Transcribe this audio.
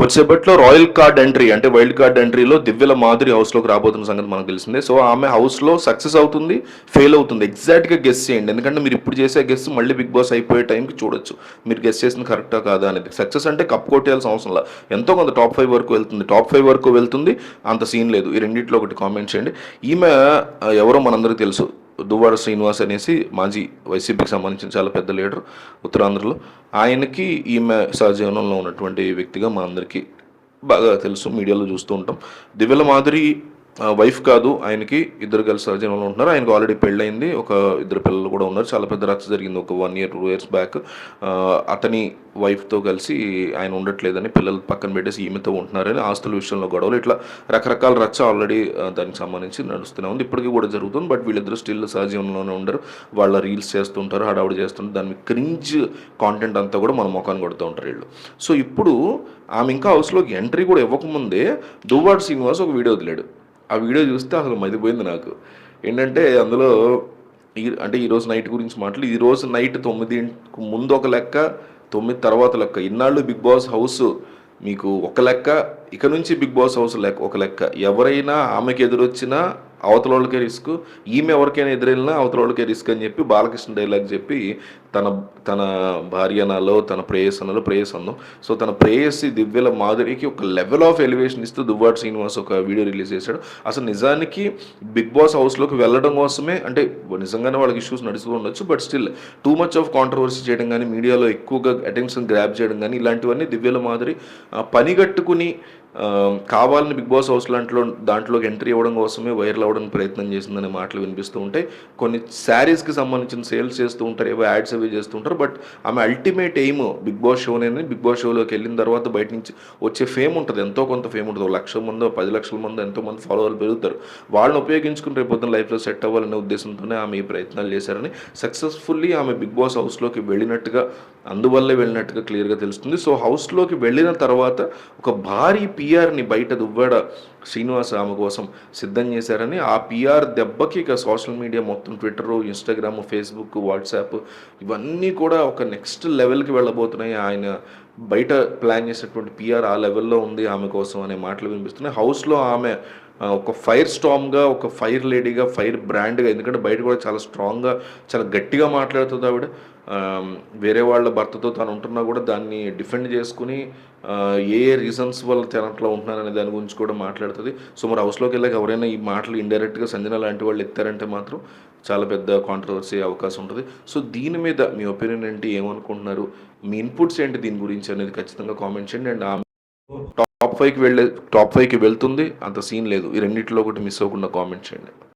కొద్దిసేపట్లో royal card entry అంటే wild card ఎంట్రీలో దివ్యల మాదిరి హౌస్లోకి రాబోతున్న సంగతి మనకు తెలిసిందే. సో ఆమె హౌస్లో సక్సెస్ అవుతుంది, ఫెయిల్ అవుతుంది. ఎగ్జాక్ట్గా గెస్ చేయండి, ఎందుకంటే మీరు ఇప్పుడు చేసే గెస్ మళ్ళీ బిగ్ బాస్ అయిపోయే టైంకి చూడొచ్చు మీరు గెస్ చేసింది కరెక్టా కాదా అనేది. సక్సెస్ అంటే కప్ కొట్టేయాల్సిన అవసరంలా, ఎంతో కొంత టాప్ 5 వరకు వెళ్తుంది, టాప్ 5 వరకు వెళ్తుంది, అంత సీన్ లేదు. ఈ రెండింటిలో ఒకటి కామెంట్ చేయండి. ఈమె ఎవరో మనందరికీ తెలుసు, దువ్వాడ శ్రీనివాస్ అనేసి మాజీ వైసీపీకి సంబంధించిన చాలా పెద్ద లీడర్ ఉత్తరాంధ్రలో. ఆయనకి ఈమె సహజీవనంలో ఉన్నటువంటి వ్యక్తిగా మా అందరికీ బాగా తెలుసు, మీడియాలో చూస్తూ ఉంటాం. దివ్యల మాదిరి వైఫ్ కాదు ఆయనకి, ఇద్దరు కలిసి సహజీవనంలో ఉంటున్నారు. ఆయనకు ఆల్రెడీ పెళ్ళయింది, ఒక ఇద్దరు పిల్లలు కూడా ఉన్నారు. చాలా పెద్ద రచ్చ జరిగింది ఒక 1 year 2 years బ్యాక్. అతని వైఫ్తో కలిసి ఆయన ఉండట్లేదని, పిల్లలు పక్కన పెట్టేసి ఈమెతో ఉంటున్నారని, ఆస్తుల విషయంలో గొడవలు, ఇట్లా రకరకాల రచ్చ ఆల్రెడీ దానికి సంబంధించి నడుస్తూనే ఉంది, ఇప్పటికీ కూడా జరుగుతుంది. బట్ వీళ్ళిద్దరు స్టిల్ సహజీవనంలోనే ఉండరు, వాళ్ళ రీల్స్ చేస్తుంటారు, హడావుడి చేస్తుంటారు, దాని క్రింజ్ కాంటెంట్ అంతా కూడా మన ముఖాన్ని కొడుతూ ఉంటారు వీళ్ళు. సో ఇప్పుడు ఆమె ఇంకా హౌస్లోకి ఎంట్రీ కూడా ఇవ్వకముందే దువ్వాడ శ్రీనివాస్ ఒక వీడియో వదిలాడు. ఆ వీడియో చూస్తే అసలు మదిపోయింది నాకు. ఏంటంటే అందులో అంటే ఈరోజు నైట్ గురించి మాట్లాడి, ఈరోజు నైట్ 9 ముందు ఒక లెక్క, 9 తర్వాత లెక్క. ఇన్నాళ్ళు బిగ్ బాస్ హౌస్ మీకు ఒక లెక్క, ఇక నుంచి బిగ్ బాస్ హౌస్ ఒక లెక్క. ఎవరైనా ఆమెకి ఎదురొచ్చినా అవతల వాళ్ళకే రిస్క్, ఈమె ఎవరికైనా ఎదురెళ్ళినా అవతల వాళ్ళకే రిస్క్ అని చెప్పి బాలకృష్ణ డైలాగ్ చెప్పి తన తన భార్యనాలో, తన ప్రేయసనలో, ప్రేయసందం, సో తన ప్రేయసి దివ్యల మాదిరికి ఒక లెవెల్ ఆఫ్ ఎలివేషన్ ఇస్తూ దువ్వాడ శ్రీనివాస్ ఒక వీడియో రిలీజ్ చేశాడు. అసలు నిజానికి బిగ్ బాస్ హౌస్లోకి వెళ్ళడం కోసమే, అంటే నిజంగానే వాళ్ళకి ఇష్యూస్ నడుస్తూ ఉండొచ్చు, but still too much of controversy చేయడం కానీ, మీడియాలో ఎక్కువగా అటెన్షన్ గ్రాప్ చేయడం కానీ, ఇలాంటివన్నీ దివ్యల మాదిరి పనిగట్టుకుని కావాలని బిగ్ బాస్ హౌస్ దాంట్లోకి ఎంట్రీ ఇవ్వడం కోసమే వైరల్ అవ్వడానికి ప్రయత్నం చేసిందనే మాటలు వినిపిస్తూ ఉంటాయి. కొన్ని శారీస్కి సంబంధించిన సేల్స్ చేస్తూ ఉంటారు, ఏవో యాడ్స్ అవి చేస్తూ ఉంటారు. బట్ ఆమె అల్టిమేట్ ఎయిమ్ బిగ్ బాస్ షోనే. బిగ్ బాస్ షోలోకి వెళ్ళిన తర్వాత బయట నుంచి వచ్చే ఫేమ్ ఉంటుంది, ఎంతో కొంత ఫేమ్ ఉంటుంది. 1 లక్షల మందో 10 లక్షల మందో ఎంతోమంది ఫాలోవర్లు పెరుగుతారు. వాళ్ళని ఉపయోగించుకుని రేపొద్దున లైఫ్లో సెట్ అవ్వాలనే ఉద్దేశంతోనే ఆమె ఈ ప్రయత్నాలు చేశారని, సక్సెస్ఫుల్లీ ఆమె బిగ్ బాస్ హౌస్లోకి వెళ్ళినట్టుగా, అందువల్లే వెళ్ళినట్టుగా క్లియర్గా తెలుస్తుంది. సో హౌస్లోకి వెళ్ళిన తర్వాత ఒక భారీ పిఆర్ని బయట దువ్వాడ శ్రీనివాస్ ఆమె కోసం సిద్ధం చేశారని, ఆ పిఆర్ దెబ్బకి ఇక సోషల్ మీడియా మొత్తం, ట్విట్టరు, ఇన్స్టాగ్రామ్, ఫేస్బుక్, వాట్సాప్ ఇవన్నీ కూడా ఒక నెక్స్ట్ లెవెల్కి వెళ్ళబోతున్నాయి. ఆయన బయట ప్లాన్ చేసేటువంటి పిఆర్ ఆ లెవెల్లో ఉంది ఆమె కోసం అనే మాటలు వినిపిస్తున్నాయి. హౌస్లో ఆమె ఒక ఫైర్ స్టామ్గా, ఒక ఫైర్ లేడీగా, ఫైర్ బ్రాండ్గా, ఎందుకంటే బయట కూడా చాలా స్ట్రాంగ్గా, చాలా గట్టిగా మాట్లాడుతుంది ఆవిడ. వేరే వాళ్ళ భర్తతో తను ఉంటున్నా కూడా దాన్ని డిఫెండ్ చేసుకుని ఏ రీజన్స్ వల్ల తనట్లో ఉంటున్నారనే దాని గురించి కూడా మాట్లాడుతుంది. సో మరి హౌస్లోకి వెళ్ళాక ఎవరైనా ఈ మాటలు ఇండైరెక్ట్గా సంజన లాంటి వాళ్ళు ఎత్తారంటే మాత్రం చాలా పెద్ద కాంట్రవర్సీ అవకాశం ఉంటుంది. సో దీని మీద మీ ఒపీనియన్ ఏంటి, ఏమనుకుంటున్నారు, మీ ఇన్పుట్స్ ఏంటి దీని గురించి అనేది ఖచ్చితంగా కామెంట్ చేయండి. అండ్ టాప్ 5కి వెళ్తుంది, అంత సీన్ లేదు, ఈ రెండింటిలో ఒకటి మిస్ అవ్వకుండా కామెంట్ చేయండి.